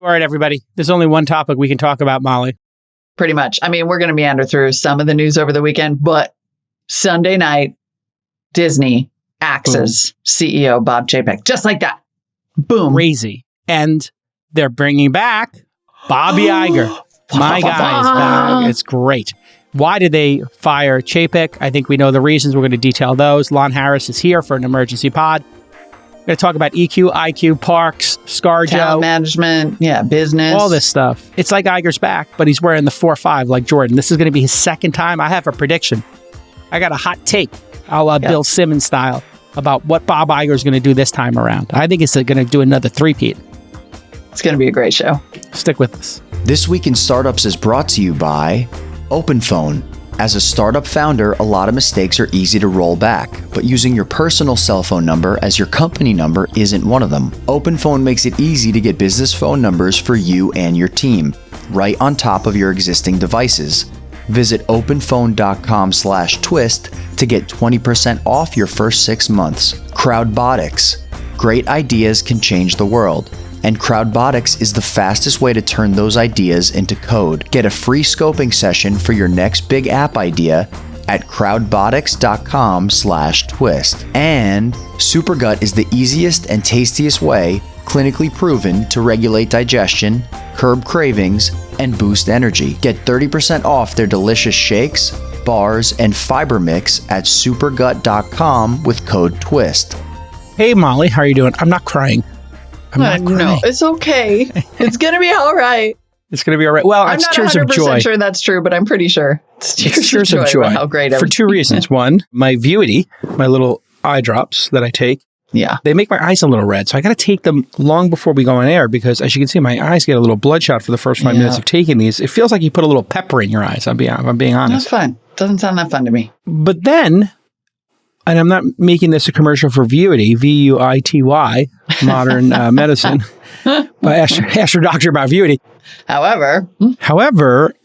All right, everybody. There's only one topic we can talk about, Molly. Pretty much. I mean, we're going to meander through some of the news over the weekend, but Sunday night, Disney axes CEO Bob Chapek. Just like that. Boom. Crazy. And they're bringing back Bobby Iger. My guy is back. It's great. Why did they fire Chapek? I think we know the reasons. We're going to detail those. Lon Harris is here for an emergency pod. We're going to talk about EQ, IQ, parks, ScarJo. Talent management, business. All this stuff. It's like Iger's back, but he's wearing the 4-5 like Jordan. This is going to be his second time. I have a prediction. I got a hot take, a la Bill Simmons style, about what Bob Iger is going to do this time around. I think it's going to do another three-peat. It's going to be a great show. Stick with us. This Week in Startups is brought to you by OpenPhone. As a startup founder, a lot of mistakes are easy to roll back, but using your personal cell phone number as your company number isn't one of them. OpenPhone makes it easy to get business phone numbers for you and your team, right on top of your existing devices. Visit openphone.com/twist to get 20% off your first 6 months. Crowdbotics. Great ideas can change the world. And Crowdbotics is the fastest way to turn those ideas into code. Get a free scoping session for your next big app idea at crowdbotics.com/twist. And Supergut is the easiest and tastiest way, clinically proven, to regulate digestion, curb cravings, and boost energy. Get 30% off their delicious shakes, bars, and fiber mix at supergut.com with code TWIST. Hey, Molly, how are you doing? I'm not crying. I'm not crying. No, it's okay. It's going to be all right. It's going to be all right. Well, I'm it's not tears of 100% joy. sure that's true, but I'm pretty sure. It's tears of joy. How great For two reasons. One, my Vuity, my little eye drops that I take, they make my eyes a little red. So I got to take them long before we go on air because, as you can see, my eyes get a little bloodshot for the first 5 minutes of taking these. It feels like you put a little pepper in your eyes, if I'm being honest. That's fun. Doesn't sound that fun to me. But then, and I'm not making this a commercial for Vuity, Vuity, modern medicine. But ask your doctor about Vuity. However,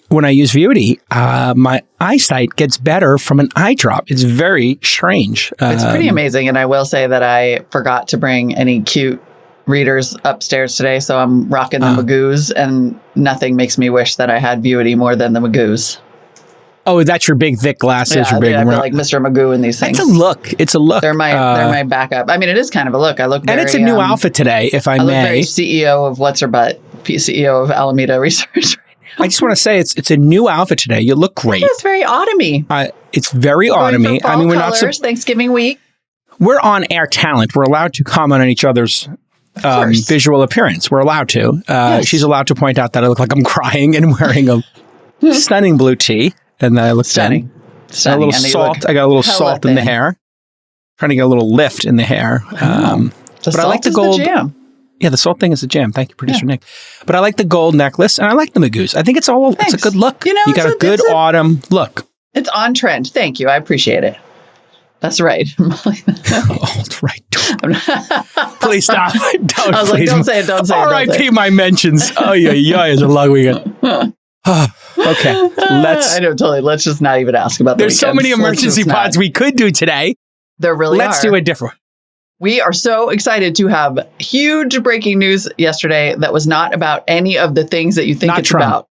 when I use Vuity, my eyesight gets better from an eye drop. It's very strange. It's pretty amazing. And I will say that I forgot to bring any cute readers upstairs today. So I'm rocking the Magoos, and nothing makes me wish that I had Vuity more than the Magoos. Oh, that's your big, thick glasses. Your big, I feel like Mr. Magoo in these things. It's a look. It's a look. They're my backup. I mean, it is kind of a look. I look very... And it's a new outfit today, if I may. I look very CEO of What's Her Butt, CEO of Alameda Research right now. I just want to say it's a new outfit today. You look great. It's very autumn-y. It's very autumn-y. I mean, we're colors, not... Thanksgiving week. We're on Air Talent. We're allowed to comment on each other's visual appearance. We're allowed to. Yes. She's allowed to point out that I look like I'm crying and wearing a stunning blue tee. And I look stunning. A little salt. I got a little salt in the hair. Trying to get a little lift in the hair. But I like the gold. The jam. Yeah, the salt thing is a jam. Thank you, producer Nick. But I like the gold necklace and I like the Magoos. I think it's a good look. You got a good autumn look. It's on trend. Thank you. I appreciate it. That's right. Right. Please stop. Don't say it. Don't say it. R.I.P. my mentions. Oh, yeah. It's a long weekend. Okay. I know, totally. Let's just not even ask about that. There's so many emergency pods we could do today. There really Let's do a different one. We are so excited to have huge breaking news yesterday that was not about any of the things that you think it's about.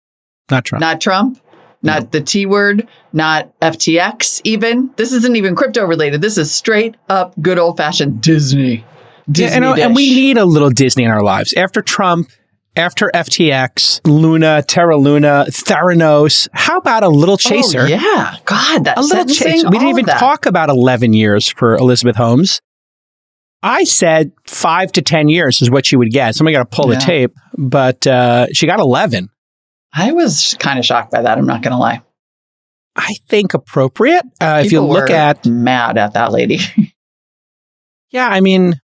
Not Trump. Not Trump. Not the T word. Not FTX even. This isn't even crypto related. This is straight up good old fashioned Disney. And we need a little Disney in our lives. After Trump, after FTX, Luna, Terra Luna, Theranos, how about a little chaser? Oh, yeah. God, that's a little chaser. We didn't even talk about 11 years for Elizabeth Holmes. I said 5 to 10 years is what she would get. Somebody got to pull the tape, but she got 11. I was kind of shocked by that. I'm not going to lie. I think appropriate. If you look at mad at that lady. Yeah, I mean,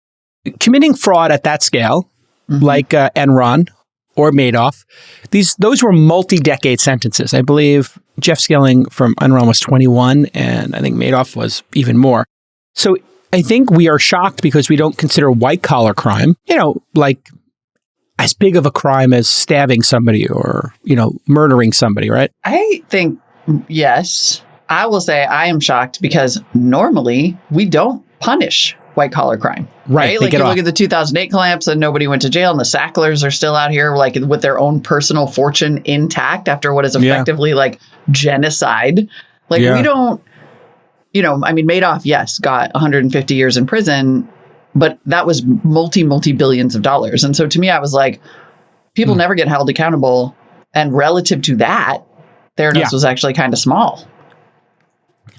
committing fraud at that scale, like Enron or Madoff, those were multi-decade sentences. I believe Jeff Skilling from Enron was 21, and I think Madoff was even more. So I think we are shocked because we don't consider white-collar crime, like as big of a crime as stabbing somebody or, murdering somebody, right? I think, yes. I will say I am shocked because normally we don't punish white collar crime. Right. Like you look at the 2008 collapse and nobody went to jail, and the Sacklers are still out here like with their own personal fortune intact after what is effectively like genocide. Like we don't, I mean, Madoff, yes, got 150 years in prison, but that was multi billions of dollars. And so to me, I was like, people never get held accountable. And relative to that, Theranos was actually kind of small.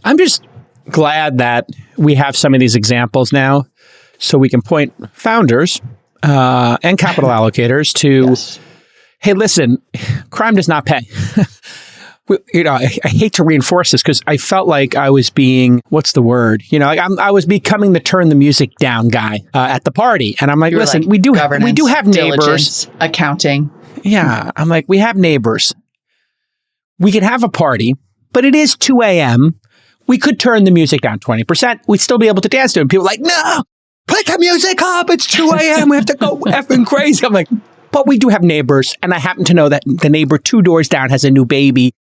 I'm just glad that we have some of these examples now so we can point founders and capital allocators to, hey, listen, crime does not pay. I hate to reinforce this because I felt like I was being, what's the word? I was becoming the turn the music down guy at the party. And I'm like, listen, like, we do have neighbors. Accounting. Yeah. I'm like, we have neighbors. We could have a party, but it is 2 a.m. We could turn the music down 20%. We'd still be able to dance to it. And people are like, no, put the music up. It's 2 a.m. We have to go effing crazy. I'm like, but we do have neighbors. And I happen to know that the neighbor 2 doors down has a new baby.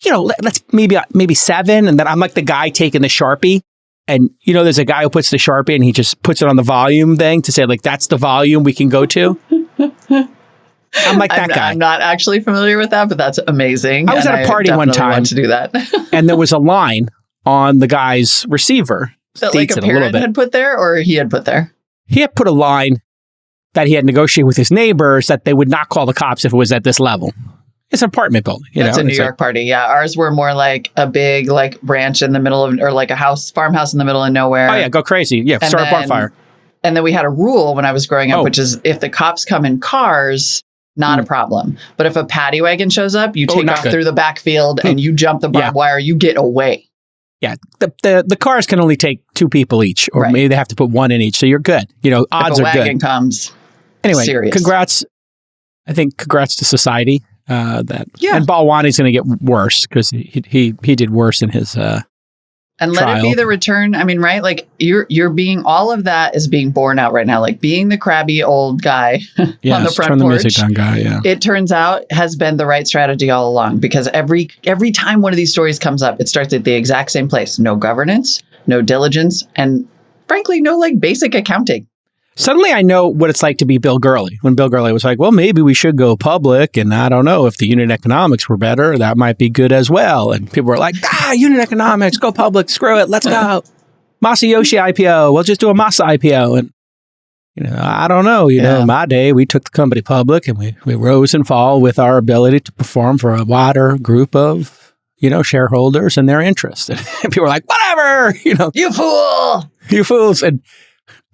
Let's maybe 7. And then I'm like the guy taking the Sharpie. And, there's a guy who puts the Sharpie and he just puts it on the volume thing to say, like, that's the volume we can go to. I'm like that guy. I'm not actually familiar with that, but that's amazing. I was at a party one time. Want to do that. And there was a line on the guy's receiver. That like a parent had put there or he had put there? He had put a line that he had negotiated with his neighbors that they would not call the cops if it was at this level. It's an apartment building. That's a New York party. Yeah. Ours were more like a big ranch in the middle of, or like a farmhouse in the middle of nowhere. Oh yeah. Go crazy. Yeah. Start a bonfire. And then we had a rule when I was growing up, which is if the cops come in cars, not a problem. But if a paddy wagon shows up, you take off through the backfield and you jump the barbed wire, you get away. Yeah. The cars can only take 2 people each, or maybe they have to put 1 in each. So you're good. Odds are good. If a wagon comes. Anyway, serious. Congrats to society. And Balwani's going to get worse because he did worse in his and trial. Let it be the return. I mean, right? Like you're being, all of that is being borne out right now. Like being the crabby old guy on the front porch. The music down guy, it turns out has been the right strategy all along, because every time one of these stories comes up, it starts at the exact same place. No governance, no diligence, and frankly, no basic accounting. Suddenly I know what it's like to be Bill Gurley. When Bill Gurley was like, well, maybe we should go public. And I don't know if the unit economics were better, that might be good as well. And people were like, unit economics, go public, screw it, let's go. Masayoshi IPO, we'll just do a Masa IPO. And, I don't know. In my day, we took the company public and we rose and fall with our ability to perform for a wider group of, shareholders and their interests. And people were like, whatever, You fool! You fools. And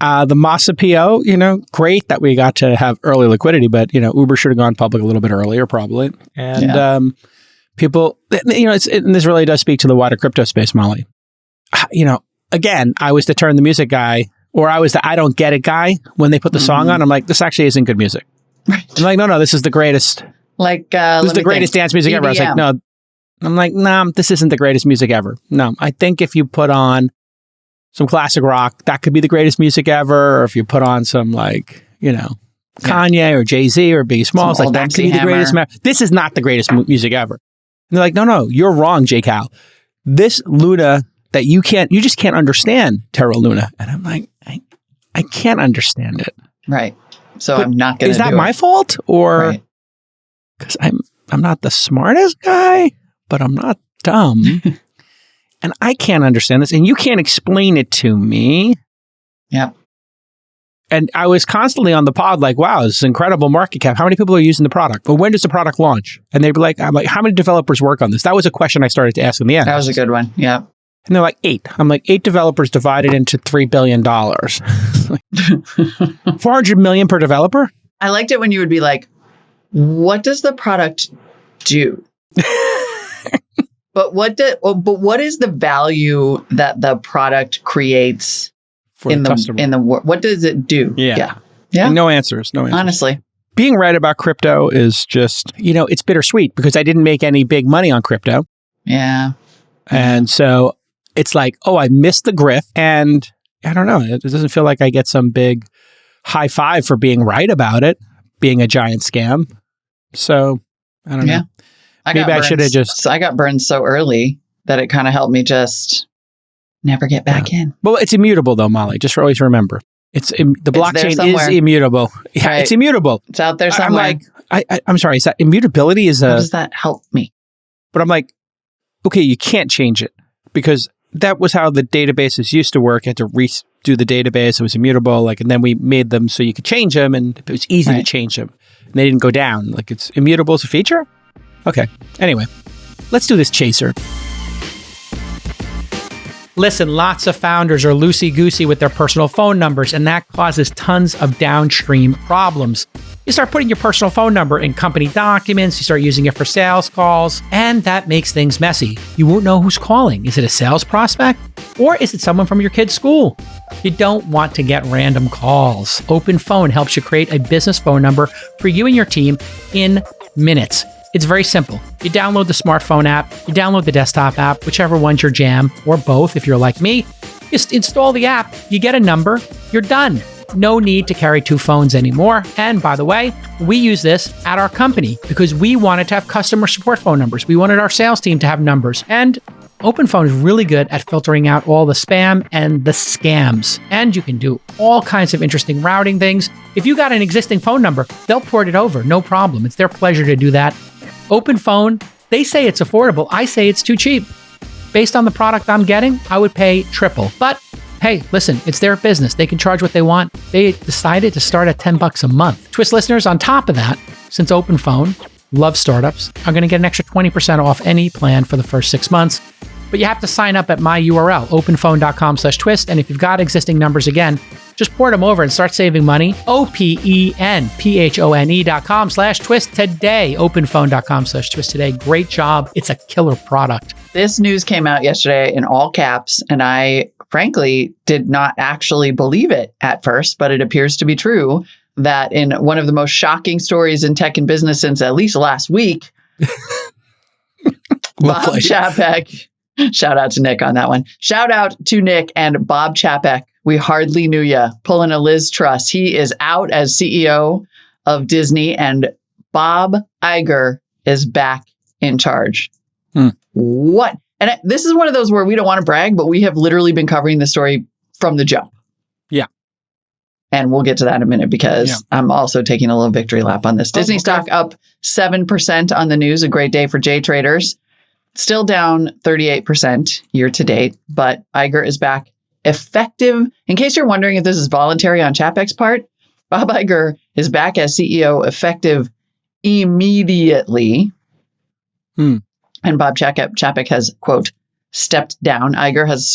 the Masa PO, great that we got to have early liquidity, but, Uber should have gone public a little bit earlier, probably. And people, and this really does speak to the wider crypto space, Molly. Again, I was the turn the music guy, or I was the I don't get it guy when they put the song on. I'm like, this actually isn't good music. Right. I'm like, no, this is the greatest. This is the greatest dance music ever. I was like, no. I'm like, no, this isn't the greatest music ever. No, I think if you put on some classic rock, that could be the greatest music ever. Or if you put on some Kanye or Jay-Z or Biggie Smalls, that could be the greatest. This is not the greatest music ever. And they're like, no, you're wrong, J. Cal. This Luna that you just can't understand, Terra Luna. And I'm like, I can't understand it. Right. So but I'm not going to. Is that my fault, or because I'm not the smartest guy, but I'm not dumb. And I can't understand this, and you can't explain it to me. Yeah. And I was constantly on the pod like, wow, this is incredible market cap. How many people are using the product? But when does the product launch? And they'd be like, I'm like, how many developers work on this? That was a question I started to ask in the end. That was a good one. Yeah. And they're like, 8. I'm like, 8 developers divided into $3 billion. 400 million per developer? I liked it when you would be like, what does the product do? But what is the value that the product creates for the customer? What does it do? Yeah. And no answers. Honestly. Being right about crypto is just, it's bittersweet because I didn't make any big money on crypto. Yeah. And so it's like, I missed the grift, and I don't know. It doesn't feel like I get some big high five for being right about it, being a giant scam. So I don't know. I got burned so early that it kind of helped me just never get back in. Well, it's immutable though, Molly. Just always remember. The blockchain is immutable. Yeah, right. It's immutable. It's out there somewhere. I'm sorry. Is that immutability? How does that help me? But I'm like, okay, you can't change it because that was how the databases used to work. You had to redo the database. It was immutable. And then we made them so you could change them, and it was easy to change them. And they didn't go down. It's immutable as a feature. Okay. Anyway, let's do this chaser. Listen, lots of founders are loosey-goosey with their personal phone numbers, and that causes tons of downstream problems. You start putting your personal phone number in company documents, you start using it for sales calls, and that makes things messy. You won't know who's calling. Is it a sales prospect? Or is it someone from your kid's school? You don't want to get random calls. OpenPhone helps you create a business phone number for you and your team in minutes. It's very simple. You download the smartphone app, you download the desktop app, whichever one's your jam, or both if you're like me. Just install the app, you get a number, you're done. No need to carry two phones anymore. And by the way, we use this at our company because we wanted to have customer support phone numbers. We wanted our sales team to have numbers. And OpenPhone is really good at filtering out all the spam and the scams. And you can do all kinds of interesting routing things. If you got an existing phone number, they'll port it over, no problem. It's their pleasure to do that. OpenPhone, they say it's affordable. I say it's too cheap. Based on the product I'm getting, I would pay triple. But hey, listen, it's their business. They can charge what they want. They decided to start at $10 a month. Twist listeners, on top of that, since OpenPhone love startups, are going to get an extra 20% off any plan for the first 6 months. But you have to sign up at my URL, openphone.com/twist. And if you've got existing numbers, again, just port them over and start saving money. OpenPhone.com/twist today. OpenPhone.com/twist today. Great job. It's a killer product. This news came out yesterday in all caps, and I frankly did not actually believe it at first, but it appears to be true that in one of the most shocking stories in tech and business since at least last week, Bob Chapek, shout out to Nick on that one. Shout out to Nick and Bob Chapek. We hardly knew ya. Pulling a Liz Truss. He is out as CEO of Disney, and Bob Iger is back in charge. What? And this is one of those where we don't want to brag, but we have literally been covering the story from the jump. Yeah. And we'll get to that in a minute because I'm also taking a little victory lap on this. Disney stock up 7% on the news. A great day for J traders. Still down 38% year to date, but Iger is back effective. In case you're wondering if this is voluntary on Chapek's part, Bob Iger is back as CEO effective immediately. And Bob Chapek has, quote, stepped down. Iger has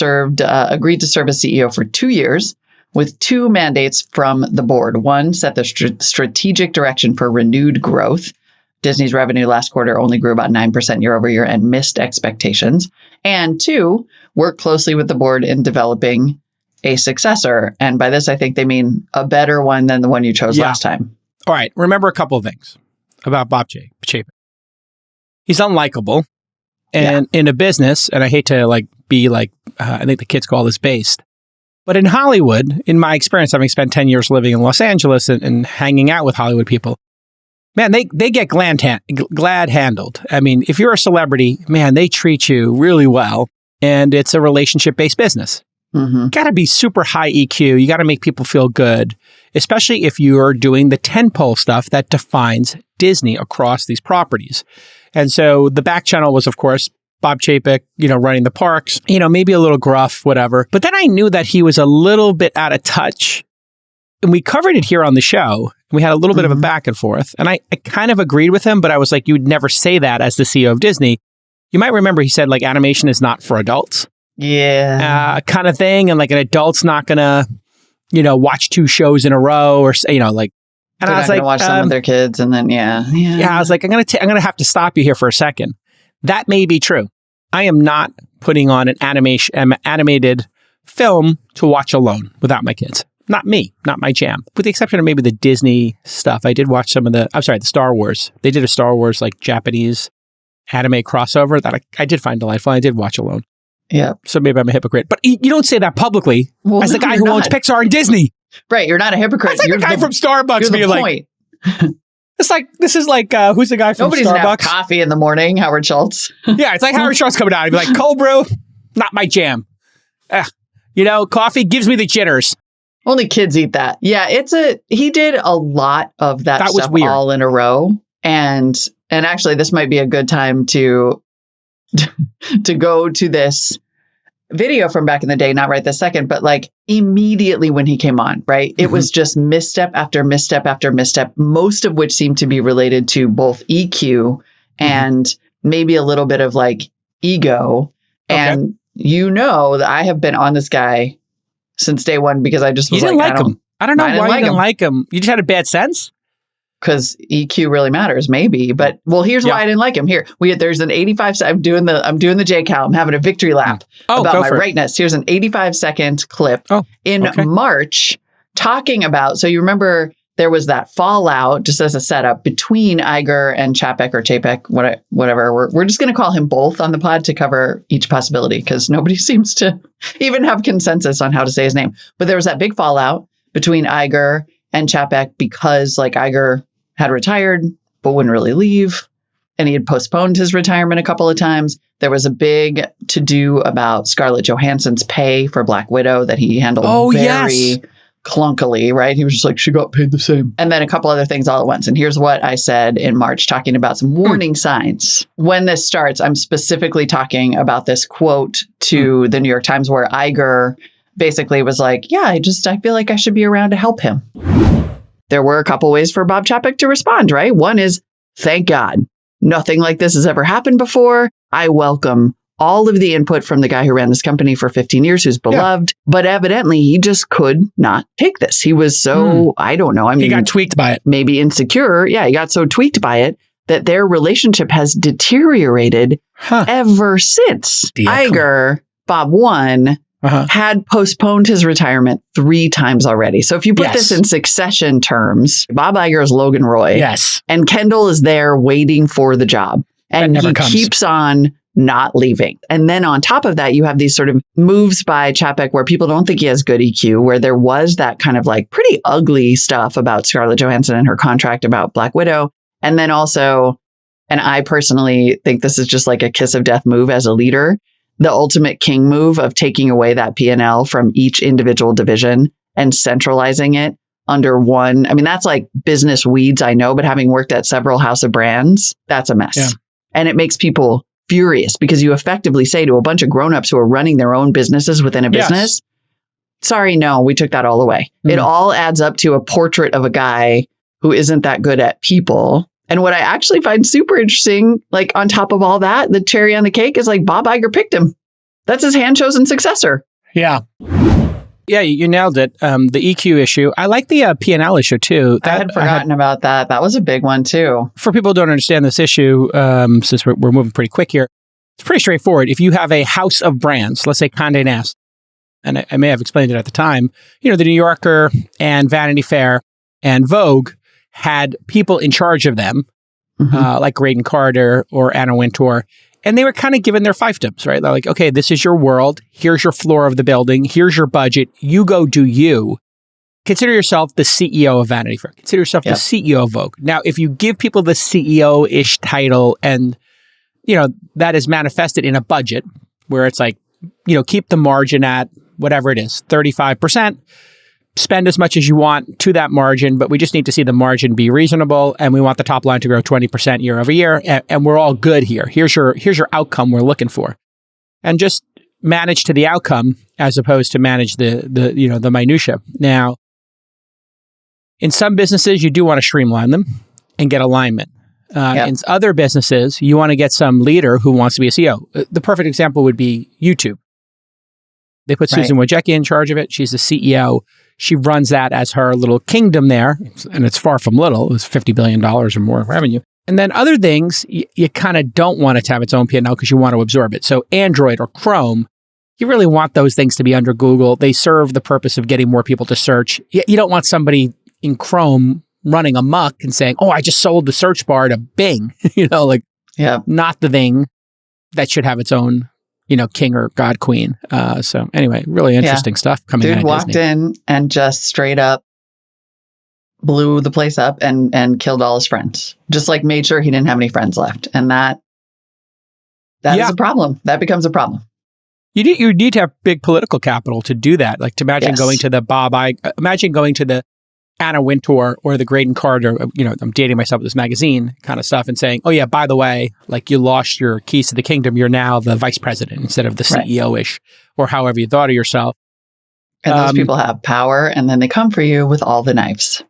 agreed to serve as CEO for 2 years with 2 mandates from the board. One, set the strategic direction for renewed growth. Disney's revenue last quarter only grew about 9% year over year and missed expectations. And 2, work closely with the board in developing a successor. And by this, I think they mean a better one than the one you chose last time. All right. Remember a couple of things about Bob Chapek. He's unlikable. And in a business, and I hate to I think the kids call this based. But in Hollywood, in my experience, having spent 10 years living in Los Angeles and hanging out with Hollywood people, man, they get glad handled. I mean, if you're a celebrity, man, they treat you really well. And it's a relationship-based business. You got to be super high EQ. You got to make people feel good, especially if you're doing the tentpole stuff that defines Disney across these properties. And so the back channel was, of course, Bob Chapek, running the parks, maybe a little gruff, whatever. But then I knew that he was a little bit out of touch. And we covered it here on the show. We had a little bit of a back and forth. And I kind of agreed with him, but I was like, you'd never say that as the CEO of Disney. You might remember he said, animation is not for adults. Yeah. Kind of thing. And an adult's not going to, watch 2 shows in a row or, And I was like, watch some of their kids, and then I was like, I'm gonna have to stop you here for a second. That may be true. I am not putting on an animated film to watch alone without my kids. Not me, not my jam. With the exception of maybe the Disney stuff, I did watch some of the Star Wars. They did a Star Wars Japanese anime crossover that I did find delightful. I did watch alone. Yeah. So maybe I'm a hypocrite, but you don't say that publicly as the guy who owns Pixar and Disney. Right, you're not a hypocrite. That's you're the guy from Starbucks being point. This is like who's the guy from Nobody's Starbucks? gonna have coffee in the morning, Howard Schultz. Yeah, it's like Howard Schultz coming out. He'd be like, cold brew, not my jam. Coffee gives me the jitters. Only kids eat that. Yeah, he did a lot of that was stuff weird. all in a row. And actually, this might be a good time to go to this video from back in the day, not right this second, but like immediately when he came on, right? It was just misstep after misstep after misstep, most of which seemed to be related to both EQ and maybe a little bit of like ego. Okay. And that I have been on this guy since day one because I just was him. I don't know why you didn't like him. You just had a bad sense? Because EQ really matters, maybe. But here's why I didn't like him. Here, there's an 85. I'm doing the J Cal. I'm having a victory lap about my rightness. Here's an 85-second clip in March talking about. So you remember there was that fallout, just as a setup, between Iger and Chapek or Chapek, whatever. We're just going to call him both on the pod to cover each possibility because nobody seems to even have consensus on how to say his name. But there was that big fallout between Iger and Chapek because like Iger had retired, but wouldn't really leave. And he had postponed his retirement a couple of times. There was a big to-do about Scarlett Johansson's pay for Black Widow that he handled very clunkily, right? He was just like, she got paid the same. And then a couple other things all at once. And here's what I said in March, talking about some warning signs. When this starts, I'm specifically talking about this quote to the New York Times where Iger basically was like, I feel like I should be around to help him. There were a couple ways for Bob Chapek to respond, right? One is, thank God, nothing like this has ever happened before. I welcome all of the input from the guy who ran this company for 15 years, who's beloved. But evidently, he just could not take this. He was so, I don't know. I mean, he got tweaked by it. Maybe insecure. Yeah, he got so tweaked by it that their relationship has deteriorated ever since. Iger, Bob 1, had postponed his retirement 3 times already. So if you put this in succession terms, Bob Iger is Logan Roy. Yes. And Kendall is there waiting for the job. And he keeps on not leaving. And then on top of that, you have these sort of moves by Chapek where people don't think he has good EQ, where there was that kind of like pretty ugly stuff about Scarlett Johansson and her contract about Black Widow. And then also, and I personally think this is just like a kiss of death move as a leader, the ultimate king move of taking away that P&L from each individual division and centralizing it under one. I mean, that's like business weeds, I know, but having worked at several house of brands, that's a mess. Yeah. And it makes people furious because you effectively say to a bunch of grownups who are running their own businesses within a business, sorry, no, we took that all away. It all adds up to a portrait of a guy who isn't that good at people. And what I actually find super interesting, like on top of all that, the cherry on the cake is like Bob Iger picked him. That's his hand-chosen successor. Yeah. Yeah, you nailed it. The EQ issue. I like the P&L issue, too. I had forgotten about that. That was a big one, too. For people who don't understand this issue, since we're moving pretty quick here, it's pretty straightforward. If you have a house of brands, let's say Condé Nast, and I may have explained it at the time, the New Yorker and Vanity Fair and Vogue had people in charge of them, like Graydon Carter or Anna Wintour, and they were kind of given their fiefdoms, right? They're like, okay, this is your world. Here's your floor of the building. Here's your budget. You go do you. Consider yourself the CEO of Vanity Fair. Consider yourself the CEO of Vogue. Now, if you give people the CEO-ish title and, that is manifested in a budget where it's like, keep the margin at whatever it is, 35%. Spend as much as you want to that margin, but we just need to see the margin be reasonable, and we want the top line to grow 20% year over year, and we're all good here. Here's your outcome we're looking for, and just manage to the outcome as opposed to manage the minutia. Now, in some businesses, you do want to streamline them and get alignment. In other businesses, you want to get some leader who wants to be a CEO. The perfect example would be YouTube. They put Susan Wojcicki in charge of it. She's the CEO. She runs that as her little kingdom there, and it's far from little. It was $50 billion or more revenue. And then other things, you kind of don't want it to have its own P&L because you want to absorb it. So Android or Chrome, you really want those things to be under Google. They serve the purpose of getting more people to search. You don't want somebody in Chrome running amok and saying, I just sold the search bar to Bing. Not the thing that should have its own king or god queen. So anyway, really interesting stuff coming out of Disney. Dude walked in and just straight up blew the place up and killed all his friends. Just like made sure he didn't have any friends left. And that is a problem. That becomes a problem. You need to have big political capital to do that. Like to imagine going to the imagine going to the Anna Wintour or the Graydon Carter, I'm dating myself with this magazine kind of stuff and saying, oh yeah, by the way, like you lost your keys to the kingdom. You're now the vice president instead of the CEO-ish or however you thought of yourself. And those people have power and then they come for you with all the knives.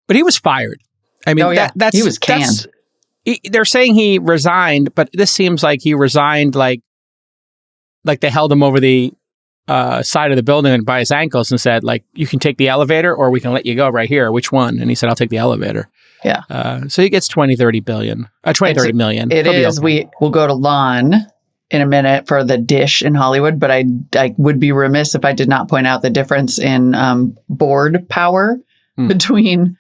But he was fired. I mean, he was canned. They're saying he resigned, but this seems like he resigned like they held him over the side of the building by his ankles and said, like, you can take the elevator or we can let you go right here. Which one? And he said, I'll take the elevator. Yeah. So he gets 30 million. It is. Okay. We'll go to Lon in a minute for the dish in Hollywood, but I would be remiss if I did not point out the difference in board power between,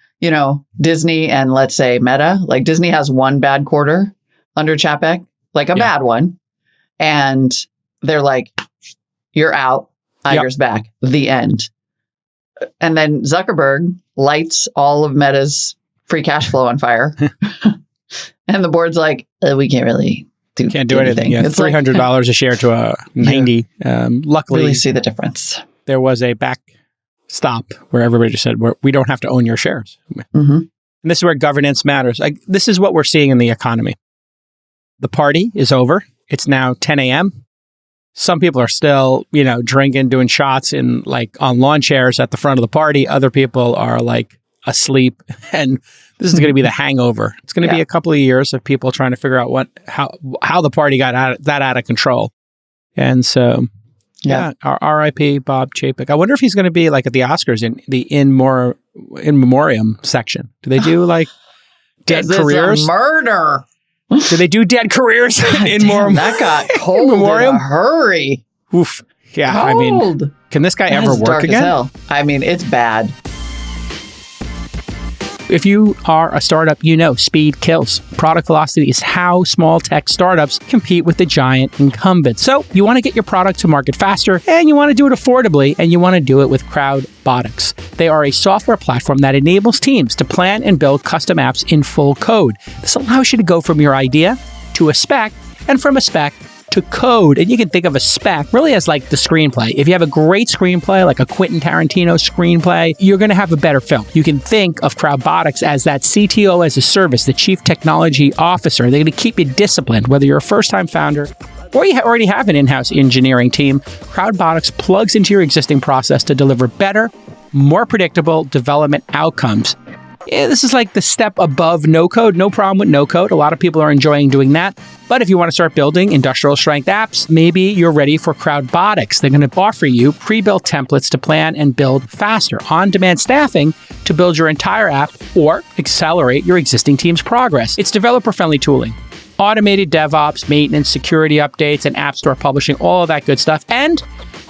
Disney and let's say Meta. Like Disney has one bad quarter under Chapek, like a bad one. And they're like, you're out. Iger's back. The end. And then Zuckerberg lights all of Meta's free cash flow on fire. And the board's like, we can't really do anything. Yeah, it's $300 a share to a 90. Luckily, really see the difference. There was a backstop where everybody just said, we don't have to own your shares. Mm-hmm. And this is where governance matters. This is what we're seeing in the economy. The party is over. It's now 10 a.m. Some people are still, drinking, doing shots on lawn chairs at the front of the party. Other people are asleep. And this is going to be the hangover. It's going to be a couple of years of people trying to figure out how the party got out of control. And so, our RIP Bob Chapek. I wonder if he's going to be at the Oscars in the in memoriam section. Do they do dead careers? A murder. Do they do dead careers in more? That got cold in a hurry. Oof. Yeah. Cold. I mean, can this guy ever work again? As hell. I mean, it's bad. If you are a startup, speed kills. Product velocity is how small tech startups compete with the giant incumbents. So you want to get your product to market faster, and you want to do it affordably, and you want to do it with Crowdbotics. They are a software platform that enables teams to plan and build custom apps in full code. This allows you to go from your idea to a spec, and from a spec to code. And you can think of a spec really as the screenplay. If you have a great screenplay, like a Quentin Tarantino screenplay, you're going to have a better film. You can think of Crowdbotics as that CTO as a service, the chief technology officer. They're going to keep you disciplined, whether you're a first-time founder or you already have an in-house engineering team. Crowdbotics plugs into your existing process to deliver better, more predictable development outcomes. This is the step above no code. No problem with no code. A lot of people are enjoying doing that. But if you want to start building industrial strength apps, maybe you're ready for Crowdbotics. They're going to offer you pre-built templates to plan and build faster, on-demand staffing to build your entire app or accelerate your existing team's progress. It's developer-friendly tooling, automated DevOps, maintenance, security updates, and app store publishing, all of that good stuff. And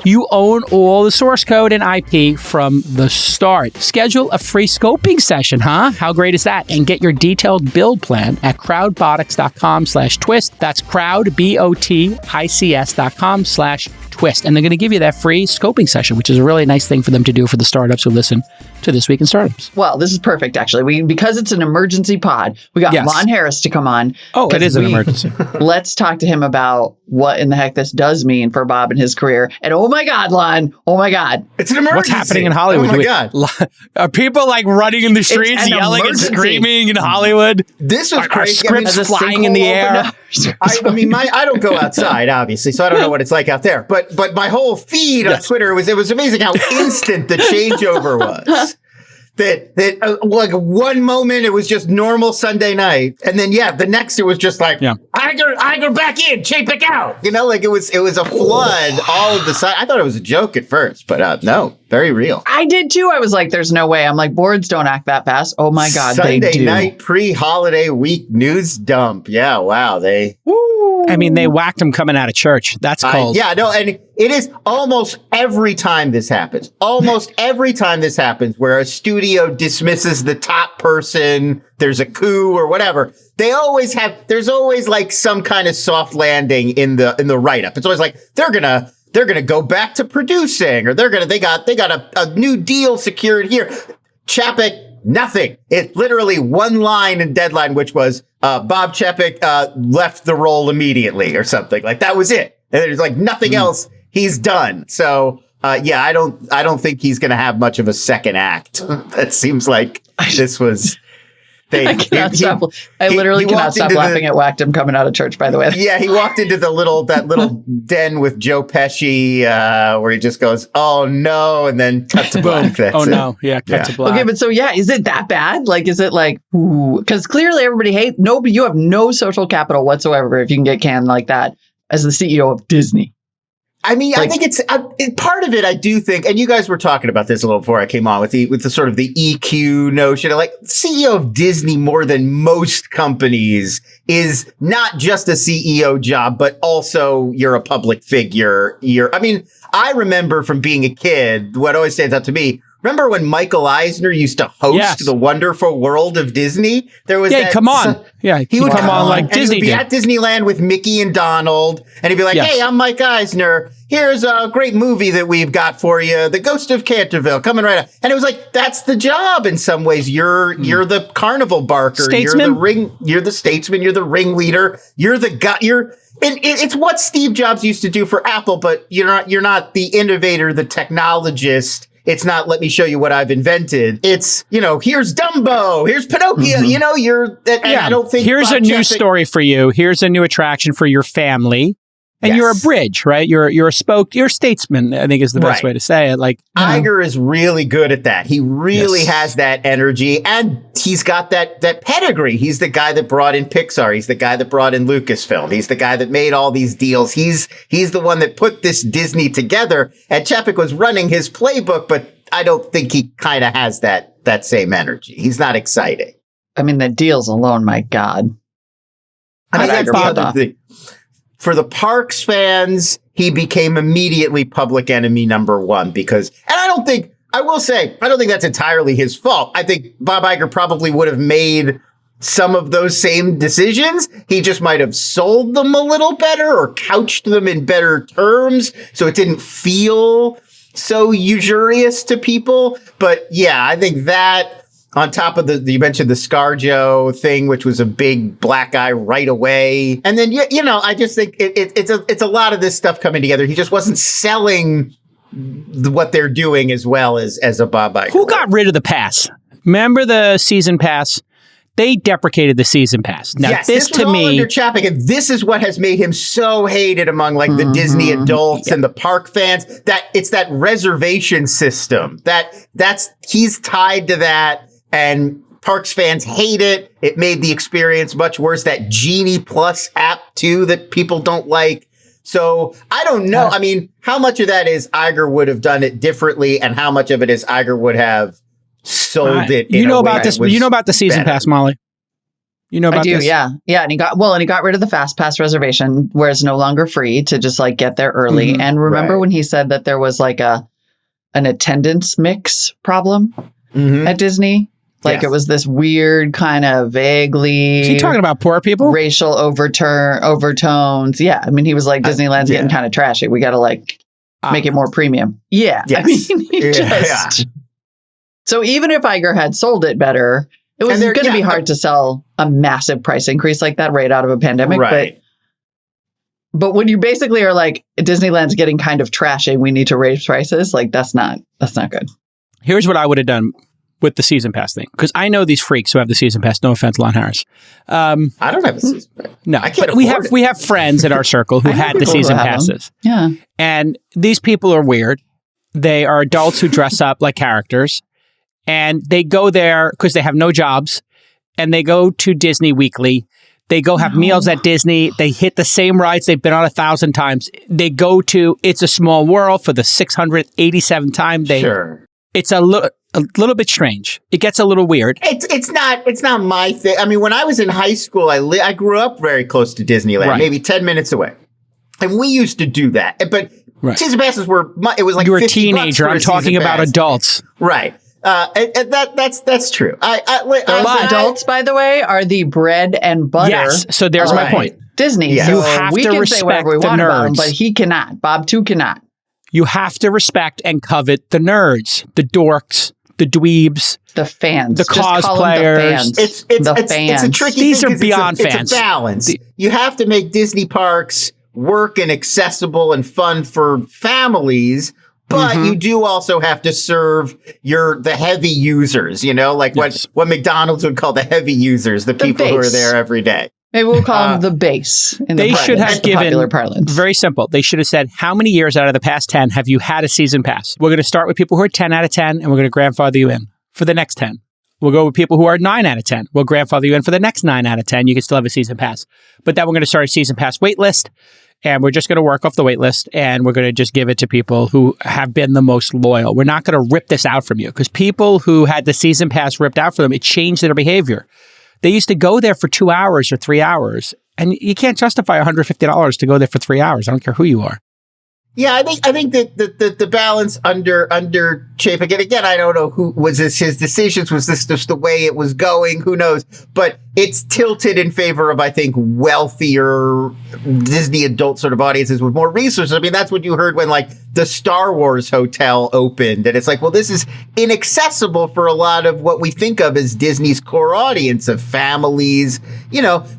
you own all the source code and IP from the start. Schedule a free scoping session, huh? How great is that? And get your detailed build plan at crowdbotics.com/twist. That's crowdbotics.com/twist. And they're going to give you that free scoping session, which is a really nice thing for them to do for the startups who listen to This Week in Startups. Well, this is perfect, actually. Because it's an emergency pod, we got Lon Harris to come on. Oh, it is an emergency. Let's talk to him about what in the heck this does mean for Bob and his career. And oh my God, Lon, oh my God. It's an emergency. What's happening in Hollywood? Oh my God. Are people running in the streets, yelling and screaming in Hollywood? This was crazy. Are scripts flying in the air? I don't go outside, obviously, so I don't know what it's like out there. But my whole feed on Twitter it was amazing how instant the changeover was. That one moment it was just normal Sunday night, and then the next it was just Iger back in, Chapek out. It was a flood all of the side. I thought it was a joke at first, but no, very real. I did too. I was like, "There's no way." I'm like, boards don't act that fast. Oh my God, Sunday they do. Night pre-holiday week news dump. Yeah, wow, they. I mean, they whacked him coming out of church. That's cold. And it is almost every time this happens. Almost every time this happens where a studio dismisses the top person, there's a coup or whatever. There's always some kind of soft landing in the write-up. It's always they're gonna go back to producing, or they got a new deal secured here. Chapek, nothing. It literally one line in Deadline, which was Bob Chapek left the role immediately or something. That was it. And there's nothing else he's done. So yeah, I don't think he's going to have much of a second act. That seems like this was. I cannot stop. I literally cannot stop laughing at Whacked coming out of church, by the way. Yeah, he walked into that little den with Joe Pesci where he just goes, "Oh no," and then cut to black. Oh no, yeah, cut to black. Okay, but so yeah, is it that bad? Like, is it like, because clearly everybody hates, you have no social capital whatsoever if you can get canned like that as the CEO of Disney. I mean, I think it's part of it. I do think, and you guys were talking about this a little before I came on with the sort of the EQ notion. Like, CEO of Disney, more than most companies, is not just a CEO job, but also you're a public figure. I mean, I remember from being a kid, what always stands out to me. Remember when Michael Eisner used to host The Wonderful World of Disney? There was come on. He would come on like Disney did. He would be at Disneyland with Mickey and Donald, and he'd be like, "Hey, I'm Mike Eisner. Here's a great movie that we've got for you, The Ghost of Canterville, coming right up." And it was like, that's the job in some ways. You're the carnival barker. Statesman? You're the statesman. You're the ringleader. You're the guy. It's what Steve Jobs used to do for Apple, but you're not the innovator, the technologist. It's not, let me show you what I've invented. It's, here's Dumbo, here's Pinocchio, I don't think here's Bob a new Chapek, story for you. Here's a new attraction for your family. And you're a bridge, right? You're a statesman, I think is the best way to say it. Like Iger is really good at that. He really has that energy, and he's got that pedigree. He's the guy that brought in Pixar. He's the guy that brought in Lucasfilm. He's the guy that made all these deals. He's the one that put this Disney together. And Chapek was running his playbook, but I don't think he kind of has that same energy. He's not exciting. I mean, the deals alone, my God. I mean, that's the other thing. For the Parks fans, he became immediately public enemy number one because, and I don't think that's entirely his fault. I think Bob Iger probably would have made some of those same decisions. He just might have sold them a little better or couched them in better terms so it didn't feel so usurious to people. But yeah, I think that on top of you mentioned the ScarJo thing, which was a big black eye right away. And then, I just think it's a lot of this stuff coming together. He just wasn't selling what they're doing as well as a Bob Iger. Who got rid of the pass? Remember the season pass? They deprecated the season pass. Now, yes, this was all under Chapek, and this is what has made him so hated among like the Disney adults and the park fans. That it's that reservation system he's tied to that. And Parks fans hate it. It made the experience much worse. That Genie Plus app, too, that people don't like. So I don't know. I mean, how much of that is Iger would have done it differently and how much of it is Iger would have sold it in a way about this? You know about the season pass, Molly? You know about this? Yeah. And he got rid of the fast pass reservation where it's no longer free to just like get there early. Mm-hmm. And remember when he said that there was like an attendance mix problem at Disney? Like it was this weird kind of vaguely. Is he talking about poor people? Racial overtones. Yeah. I mean, he was like, Disneyland's getting kind of trashy. We got to like make it more premium. Yeah. Yes. I mean, So even if Iger had sold it better, it was going to be hard to sell a massive price increase like that right out of a pandemic. Right. But when you basically are like, Disneyland's getting kind of trashy, we need to raise prices. Like that's not good. Here's what I would have done with the season pass thing, because I know these freaks who have the season pass. No offense, Lon Harris. I don't have a season pass. No, but we have friends in our circle who had the season passes. Yeah, and these people are weird. They are adults who dress up like characters, and they go there because they have no jobs, and they go to Disney weekly. They go have meals at Disney. They hit the same rides they've been on 1,000 times. They go to It's a Small World for the 687th time. It's a little bit strange. It gets a little weird. It's not my thing. I mean, when I was in high school, I grew up very close to Disneyland, maybe 10 minutes away, and we used to do that. But season passes it was like you were a teenager. I'm talking about adults, right? That's true. Adults, by the way, are the bread and butter. Yes. So there's my point. Disney. Yeah. So you have we to can respect say whatever we the want nerds. about him, but he cannot. Bob too cannot. You have to respect and covet the nerds, the dorks, the dweebs, the fans, the cosplayers. The fans. It's a tricky These thing. are beyond fans. It's a balance. You have to make Disney parks work and accessible and fun for families. But you do also have to serve the heavy users, like what McDonald's would call the heavy users, the people who are there every day. Maybe we'll call them the base. They should have given, popular parlance. Very simple. They should have said, how many years out of the past 10 have you had a season pass? We're going to start with people who are 10 out of 10, and we're going to grandfather you in for the next 10. We'll go with people who are 9 out of 10. We'll grandfather you in for the next 9 out of 10. You can still have a season pass. But then we're going to start a season pass wait list, and we're just going to work off the wait list, and we're going to just give it to people who have been the most loyal. We're not going to rip this out from you, because people who had the season pass ripped out for them, it changed their behavior. They used to go there for 2 hours or 3 hours, and you can't justify $150 to go there for 3 hours. I don't care who you are. Yeah, I think that the balance under Chapek, and again, I don't know who was this his decisions, was this just the way it was going, who knows, but it's tilted in favor of, I think, wealthier Disney adult sort of audiences with more resources. I mean, that's what you heard when the Star Wars hotel opened, and it's well, this is inaccessible for a lot of what we think of as Disney's core audience of families,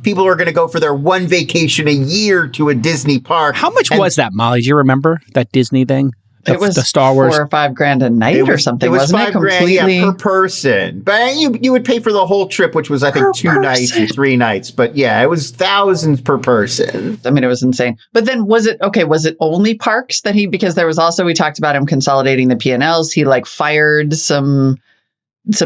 people who are going to go for their one vacation a year to a Disney park. How much was that, Molly? Do you remember that Disney thing? It was the Star Wars $4 or $5 a night or something. It was wasn't it? $5,000 per person. But you would pay for the whole trip, which was I think 2 nights or 3 nights. But yeah, it was thousands per person. I mean, it was insane. But then was it only parks that because there was also, we talked about him consolidating the P&Ls. He fired some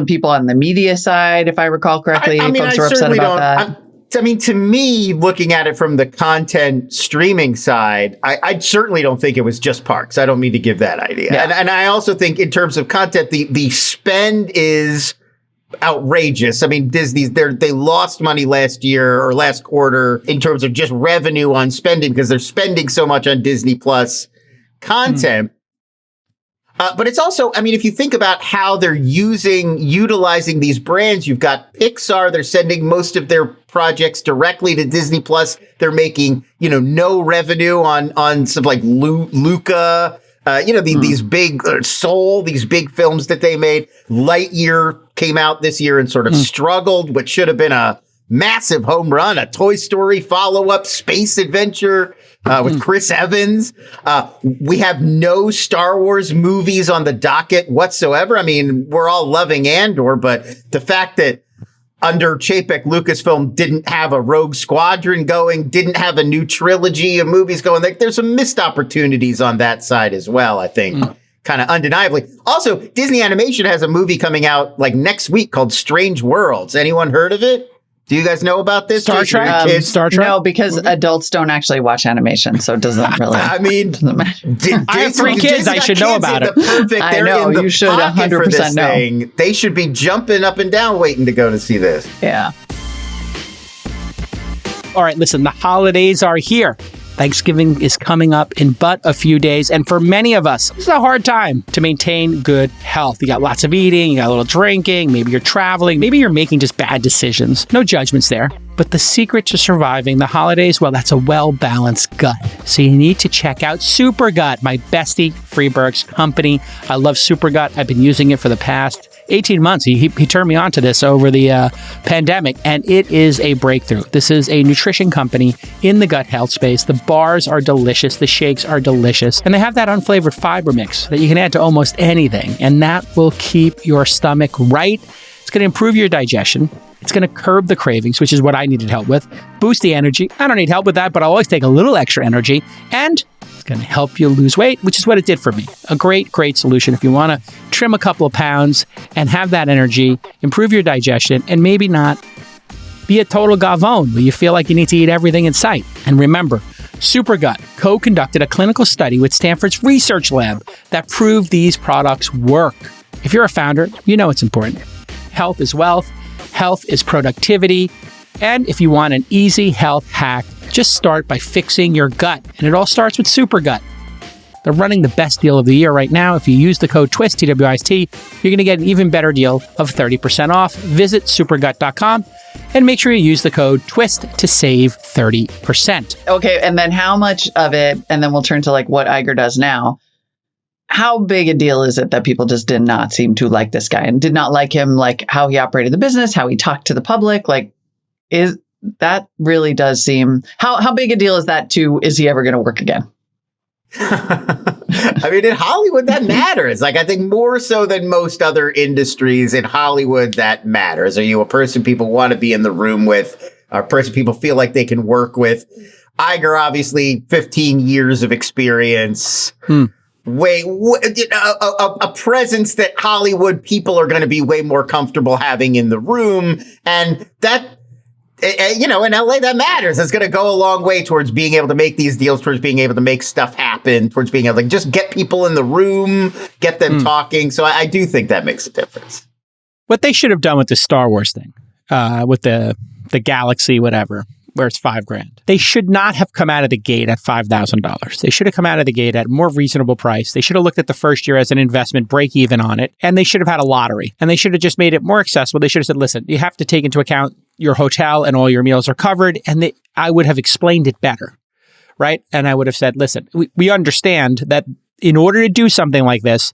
people on the media side, if I recall correctly. I mean, folks were upset about that. To me, looking at it from the content streaming side, I certainly don't think it was just parks. I don't mean to give that idea. Yeah. And I also think in terms of content, the spend is outrageous. I mean, Disney's they lost money last year or last quarter in terms of just revenue on spending because they're spending so much on Disney Plus content. But it's also, I mean, if you think about how they're utilizing these brands, you've got Pixar, they're sending most of their projects directly to Disney Plus. They're making, no revenue on stuff like Luca, these big Soul, these big films that they made. Lightyear came out this year and sort of struggled, which should have been a massive home run, a Toy Story follow-up space adventure with Chris Evans. We have no Star Wars movies on the docket whatsoever. I mean, we're all loving Andor, but the fact that under Chapek, Lucasfilm didn't have a Rogue Squadron going, didn't have a new trilogy of movies going, there's some missed opportunities on that side as well, I think. Kind of undeniably. Also, Disney Animation has a movie coming out next week called Strange Worlds. Anyone heard of it? Do you guys know about this? Star Trek? Star Trek? No, because adults don't actually watch animation, so it doesn't really. I mean, I have 3 kids. I should know about it. I know, you should 100% know. They should be jumping up and down waiting to go to see this. Yeah. All right, listen, the holidays are here. Thanksgiving is coming up in but a few days, and for many of us, it's a hard time to maintain good health. You got lots of eating, you got a little drinking, maybe you're traveling, maybe you're making just bad decisions. No judgments there. But the secret to surviving the holidays, well, that's a well-balanced gut. So you need to check out Supergut, my bestie Freeberg's company. I love Supergut. I've been using it for the past 18 months. He turned me on to this over the pandemic, and it is a breakthrough. This is a nutrition company in the gut health space. The bars are delicious. The shakes are delicious. And they have that unflavored fiber mix that you can add to almost anything, and that will keep your stomach right. It's going to improve your digestion. It's going to curb the cravings, which is what I needed help with. Boost the energy. I don't need help with that, but I'll always take a little extra energy. And it's going to help you lose weight, which is what it did for me. A great, great solution if you want to trim a couple of pounds and have that energy, improve your digestion, and maybe not be a total gavone where you feel like you need to eat everything in sight. And remember, Supergut co-conducted a clinical study with Stanford's research lab that proved these products work. If you're a founder, you know it's important. Health is wealth. Health is productivity. And if you want an easy health hack, just start by fixing your gut. And it all starts with Supergut. They're running the best deal of the year right now. If you use the code TWIST, TWIST, you're going to get an even better deal of 30% off. Visit supergut.com and make sure you use the code TWIST to save 30%. Okay, and then how much of it, and then we'll turn to what Iger does now. How big a deal is it that people just did not seem to like this guy and did not like him, how he operated the business, how he talked to the public? that really does seem, how big a deal is that to, is he ever going to work again? I mean, in Hollywood, that matters. Like, I think more so than most other industries, in Hollywood, that matters. Are you a person people want to be in the room with, or a person people feel like they can work with? Iger, obviously, 15 years of experience. A presence that Hollywood people are going to be way more comfortable having in the room. And that, in LA, that matters. It's going to go a long way towards being able to make these deals, towards being able to make stuff happen, towards being able to just get people in the room, get them talking. So I do think that makes a difference. What they should have done with the Star Wars thing, with the Galaxy, whatever, where it's $5,000. They should not have come out of the gate at $5,000. They should have come out of the gate at a more reasonable price. They should have looked at the first year as an investment, break even on it, and they should have had a lottery. And they should have just made it more accessible. They should have said, listen, you have to take into account your hotel and all your meals are covered. And I would have explained it better, right? And I would have said, listen, we understand that in order to do something like this,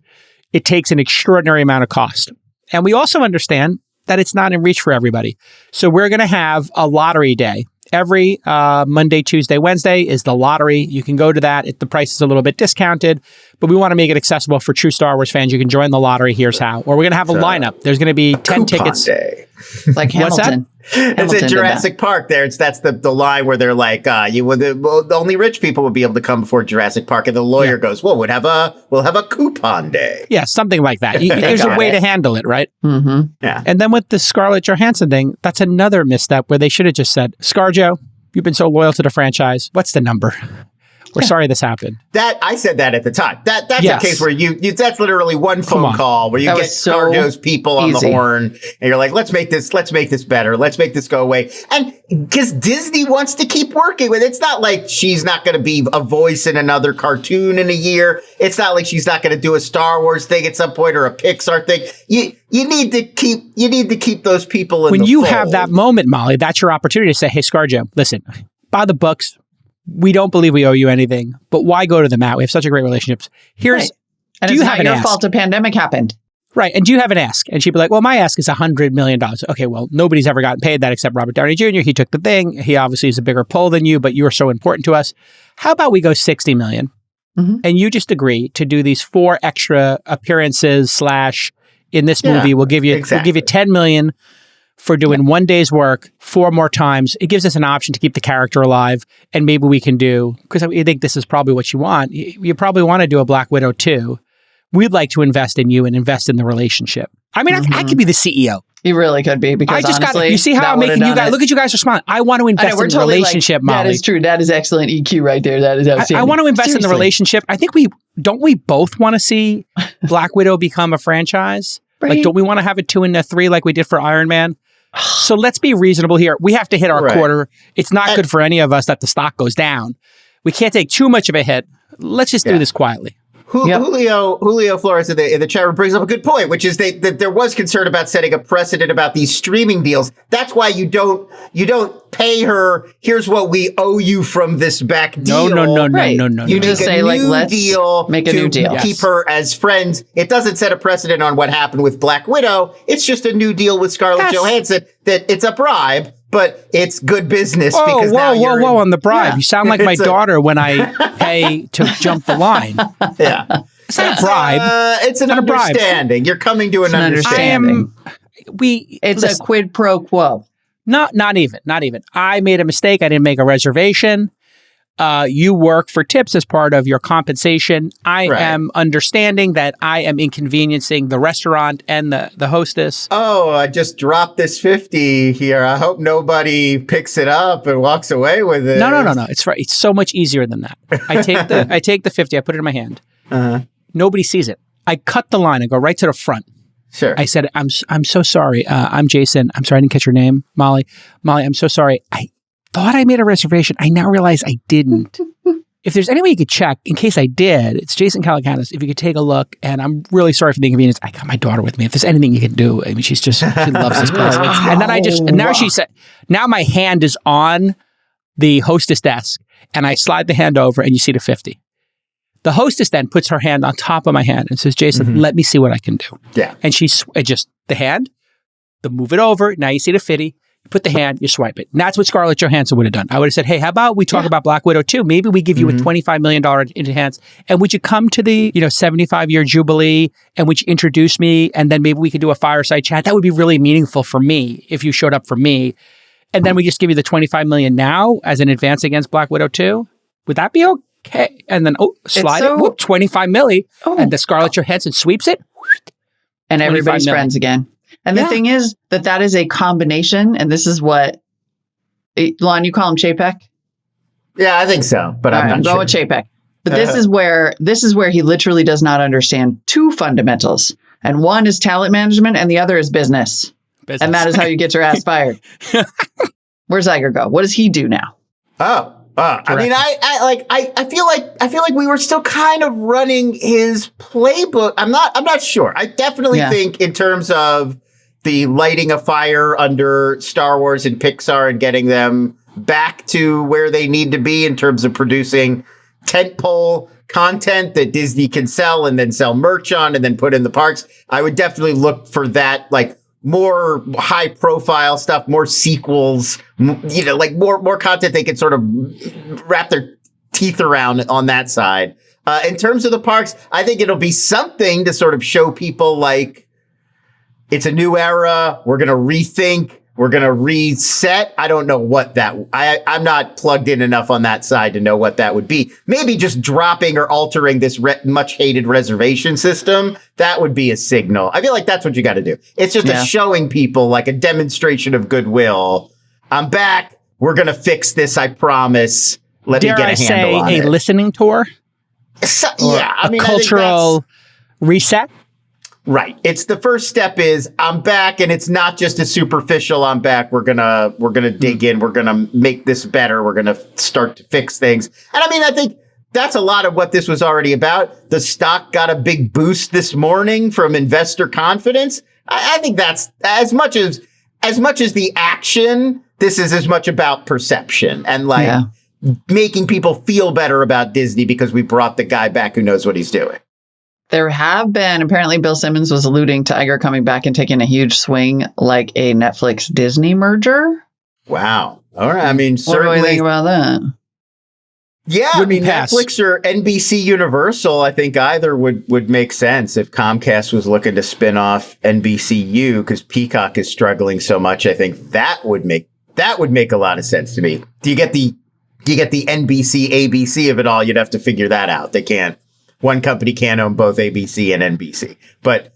it takes an extraordinary amount of cost. And we also understand that it's not in reach for everybody. So we're going to have a lottery day. Every Monday, Tuesday, Wednesday is the lottery. You can go to that. The price is a little bit discounted, but we want to make it accessible for true Star Wars fans. You can join the lottery. Here's how. Or we're going to have a lineup. There's going to be 10 tickets. Day. Like Hamilton. It's in Jurassic Park there. That's the line where they're like, only rich people would be able to come before Jurassic Park. And the lawyer goes, well, we'll have a coupon day. Yeah, something like that. There's a way to handle it, right? Mm-hmm. Yeah. And then with the Scarlett Johansson thing, that's another misstep where they should have just said, ScarJo, you've been so loyal to the franchise. What's the number? We're sorry this happened. That I said that at the time. That's Yes. a case where you that's literally one phone call where you get ScarJo's people on the horn and you're like, let's make this better. Let's make this go away. And because Disney wants to keep working with it. It's not like she's not going to be a voice in another cartoon in a year. It's not like she's not going to do a Star Wars thing at some point or a Pixar thing. You need to keep those people in the fold. When you have that moment, Molly, that's your opportunity to say, hey, ScarJo, listen, by the books, we don't believe we owe you anything, but why go to the mat? We have such a great relationships. And do you have an ask? Fault a pandemic happened. Right. And do you have an ask? And she'd be like, well, my ask is $100 million. Okay, well, nobody's ever gotten paid that except Robert Downey Jr. He took the thing. He obviously is a bigger pull than you, but you are so important to us. How about we go $60 million and you just agree to do these 4 extra appearances / in this movie, we'll give you $10 million for doing 1 day's work 4 more times. It gives us an option to keep the character alive, and maybe we can do, because I think this is probably what you want. You probably want to do a Black Widow too. We'd like to invest in you and invest in the relationship. I mean, I could be the CEO. You really could be, because I just honestly, you see how I'm making you guys, look at you guys are smiling. I want to invest in the relationship, Molly. That is true. That is excellent EQ right there. That is outstanding. I want to invest in the relationship. I think we both want to see Black Widow become a franchise? Right. Like, don't we want to have a 2 and a 3 like we did for Iron Man? So let's be reasonable here. We have to hit our quarter. It's not good for any of us that the stock goes down. We can't take too much of a hit. Let's just do this quietly. Julio Flores in the chat room brings up a good point, which is that there was concern about setting a precedent about these streaming deals. That's why you don't pay her. Here's what we owe you from this back deal. No. You just say, like, let's make a new deal. Keep her as friends. It doesn't set a precedent on what happened with Black Widow. It's just a new deal with Scarlett Johansson that it's a bribe. But it's good business because now you're on the bribe. You sound like my daughter when I pay to jump the line. Yeah. It's not a bribe. It's an understanding. You're coming to an understanding. It's a quid pro quo. Not even. I made a mistake. I didn't make a reservation. You work for tips as part of your compensation. I am understanding that I am inconveniencing the restaurant and the hostess. Oh, I just dropped this 50 here. I hope nobody picks it up and walks away with it. No. It's right. It's so much easier than that. I take the 50. I put it in my hand. Nobody sees it. I cut the line. I go right to the front. Sure. I said, I'm so sorry. I'm Jason. I'm sorry I didn't catch your name. Molly, I'm so sorry. I thought I made a reservation. I now realize I didn't. If there's any way you could check, in case I did, it's Jason Calacanis. If you could take a look, and I'm really sorry for the inconvenience. I got my daughter with me. If there's anything you can do, I mean, she loves this place. And then she said, now my hand is on the hostess desk, and I slide the hand over, and you see the 50. The hostess then puts her hand on top of my hand and says, Jason, let me see what I can do. Yeah. And she's just the hand, move it over. Now you see the 50. put the hand, you swipe it. And that's what Scarlett Johansson would have done. I would have said, hey, how about we talk about Black Widow 2? Maybe we give you a $25 million enhance. And would you come to the 75-year Jubilee and would you introduce me? And then maybe we could do a fireside chat. That would be really meaningful for me if you showed up for me. And then we just give you the $25 million now as an advance against Black Widow 2. Would that be okay? And then, slide it, whoop, $25 million. And the Scarlett Johansson sweeps it. And everybody's friends again. And the thing is that is a combination. And this is what, Lon, you call him Chapek? Yeah, I think so. But I'm going with Chapek. But this is where he literally does not understand two fundamentals. And one is talent management and the other is business. And that is how you get your ass fired. Where's Iger go? What does he do now? I mean, I feel like we were still kind of running his playbook. I'm not sure. I definitely think in terms of the lighting a fire under Star Wars and Pixar and getting them back to where they need to be in terms of producing tentpole content that Disney can sell and then sell merch on and then put in the parks. I would definitely look for that, like more high profile stuff, more sequels, like more content they could sort of wrap their teeth around on that side. In terms of the parks, I think it'll be something to sort of show people like it's a new era. We're going to rethink. We're going to reset. I don't know what I'm not plugged in enough on that side to know what that would be. Maybe just dropping or altering this much hated reservation system. That would be a signal. I feel like that's what you got to do. It's just a showing people, like a demonstration of goodwill. I'm back. We're going to fix this. I promise. Let me get a handle on it. A listening tour? I mean, a cultural reset? Right. It's the first step is I'm back, and it's not just a superficial I'm back. We're gonna dig in. We're gonna make this better. We're gonna start to fix things. And I mean, I think that's a lot of what this was already about. The stock got a big boost this morning from investor confidence. I think that's as much as the action. This is as much about perception and making people feel better about Disney because we brought the guy back who knows what he's doing. There have been, apparently Bill Simmons was alluding to Iger coming back and taking a huge swing like a Netflix Disney merger. Wow. All right. I mean, certainly. What do you think about that? Yeah, I mean, Netflix or NBC Universal, I think either would make sense if Comcast was looking to spin off NBCU because Peacock is struggling so much. I think that would make a lot of sense to me. Do you get the NBC, ABC of it all? You'd have to figure that out. They can't. One company can't own both ABC and NBC, but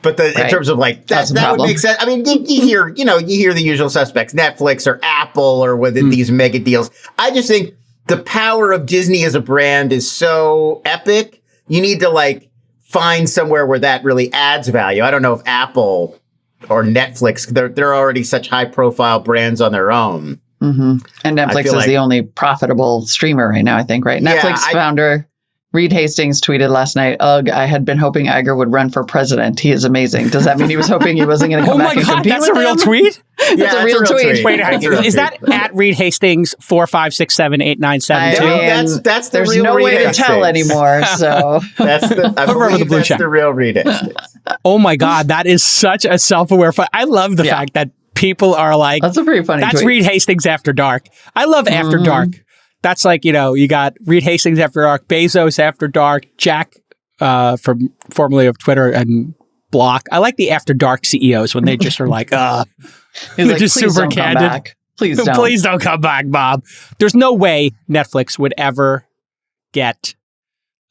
in terms of like that would make sense. I mean, you hear the usual suspects, Netflix or Apple or with these mega deals. I just think the power of Disney as a brand is so epic. You need to like find somewhere where that really adds value. I don't know if Apple or Netflix, they're already such high profile brands on their own. Mm-hmm. And Netflix is the only profitable streamer right now, I think, right? Netflix founder Reed Hastings tweeted last night, "Ugh, I had been hoping Iger would run for president. He is amazing." Does that mean he was hoping he wasn't going to come back and compete with him? That's a real tweet? That's a real tweet. Wait, is that at Reed Hastings 4567897? That's the there's real no Reed way Hastings. to tell anymore. So that's the real Reed Hastings. Oh my God, that is such a self-aware. I love the fact that people are like, that's a pretty funny That's tweet. Reed Hastings After Dark. I love After Dark. That's like, you got Reed Hastings After Dark, Bezos After Dark, Jack from formerly of Twitter and Block. I like the After Dark CEOs when they just are like, they're like, just super candid. Please don't. Please don't come back, Bob. There's no way Netflix would ever get,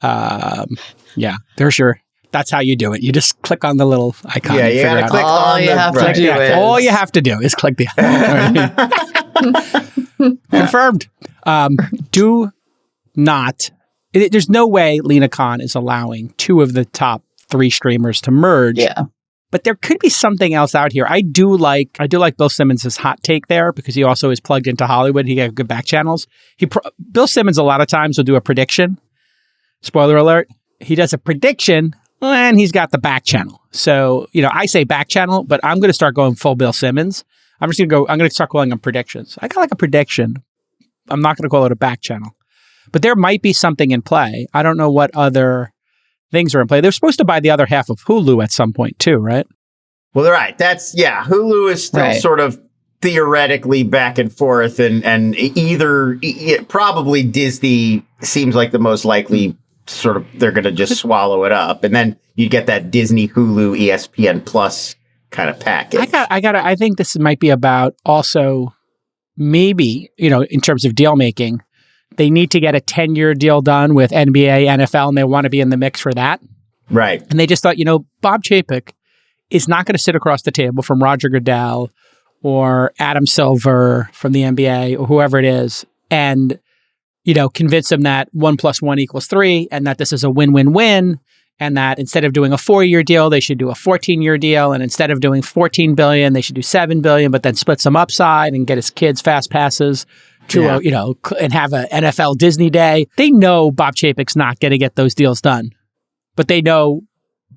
there's your, that's how you do it. You just click on the little icon. Yeah, you gotta click all you have to do is. All you have to do is click the confirmed. Do not. There's no way Lena Khan is allowing two of the top three streamers to merge. Yeah. But there could be something else out here. I do like Bill Simmons' hot take there because he also is plugged into Hollywood. He got good back channels. Bill Simmons a lot of times will do a prediction. Spoiler alert. He does a prediction and he's got the back channel. So, I say back channel, but I'm going to start going full Bill Simmons. I'm going to start calling them predictions. I got like a prediction. I'm not going to call it a back channel. But there might be something in play. I don't know what other things are in play. They're supposed to buy the other half of Hulu at some point too, right? Well, right. Hulu is still sort of theoretically back and forth, and probably Disney seems like the most likely sort of, they're going to just swallow it up. And then you get that Disney, Hulu, ESPN Plus kind of package. I think this might be about also maybe, in terms of deal making, they need to get a 10-year deal done with NBA, NFL, and they want to be in the mix for that. Right. And they just thought, Bob Chapek is not going to sit across the table from Roger Goodell or Adam Silver from the NBA or whoever it is and, convince them that 1 + 1 = 3 and that this is a win-win-win and that instead of doing a 4-year deal, they should do a 14-year deal. And instead of doing $14 billion, they should do $7 billion, but then split some upside and get his kids fast passes to, and have an NFL Disney day. They know Bob Chapek's not going to get those deals done, but they know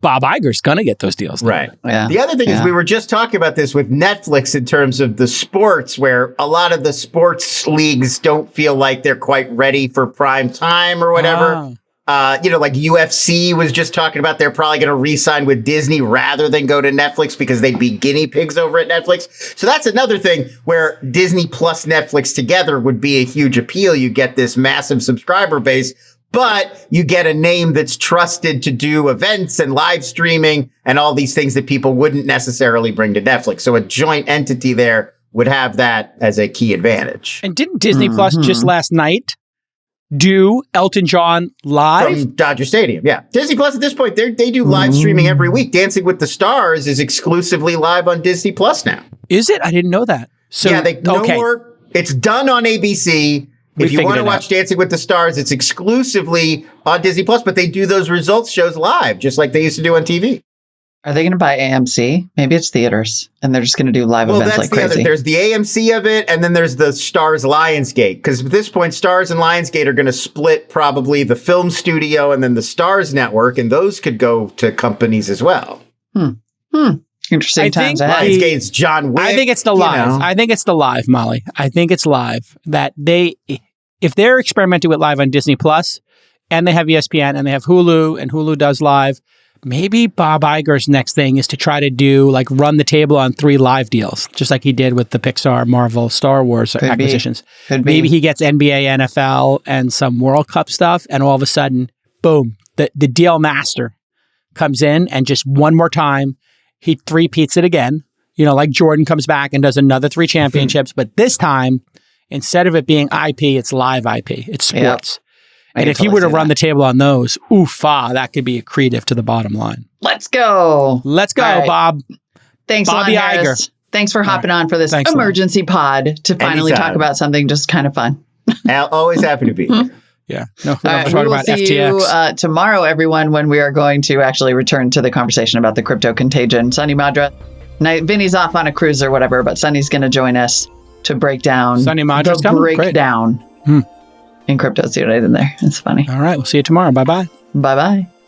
Bob Iger's going to get those deals done. Right. Yeah. The other thing is we were just talking about this with Netflix in terms of the sports, where a lot of the sports leagues don't feel like they're quite ready for prime time or whatever. Like UFC was just talking about they're probably going to re-sign with Disney rather than go to Netflix because they'd be guinea pigs over at Netflix. So that's another thing where Disney plus Netflix together would be a huge appeal. You get this massive subscriber base, but you get a name that's trusted to do events and live streaming and all these things that people wouldn't necessarily bring to Netflix. So a joint entity there would have that as a key advantage. And didn't Disney Plus just last night do Elton John live? From Dodger Stadium, yeah. Disney Plus at this point, they do live streaming every week. Dancing with the Stars is exclusively live on Disney Plus now. Is it? I didn't know that. So, yeah, no more. It's done on ABC. If you want to watch Dancing with the Stars, it's exclusively on Disney Plus, but they do those results shows live, just like they used to do on TV. Are they going to buy AMC? Maybe it's theaters, and they're just going to do live events like crazy. There's the AMC of it, and then there's the Stars Lionsgate. Because at this point, Stars and Lionsgate are going to split probably the film studio and then the Stars network, and those could go to companies as well. Interesting times ahead. Lionsgate's John Wick. I think it's the live. I think it's the live, Molly. I think it's live. That if they're experimenting with live on Disney Plus, and they have ESPN, and they have Hulu, and Hulu does live, maybe Bob Iger's next thing is to try to do run the table on 3 live deals, just like he did with the Pixar, Marvel, Star Wars acquisitions. Maybe he gets NBA, NFL, and some World Cup stuff, and all of a sudden, boom, the deal master comes in and just one more time, he three-peats it again. Like Jordan comes back and does another 3 championships, but this time, instead of it being IP, it's live IP. It's sports. Yep. And if he were to run the table on those, that could be accretive to the bottom line. Let's go. Right. Bob. Thanks, Lon Harris. Iger. Thanks for hopping on for this emergency pod to finally talk about something just kind of fun. Always happy to be here. Yeah. No, we will see you tomorrow, everyone, when we are going to actually return to the conversation about the crypto contagion. Sonny Madra. Vinny's off on a cruise or whatever, but Sonny's going to join us to break down the breakdown in crypto. See what I did there? It's funny. All right. We'll see you tomorrow. Bye-bye. Bye-bye.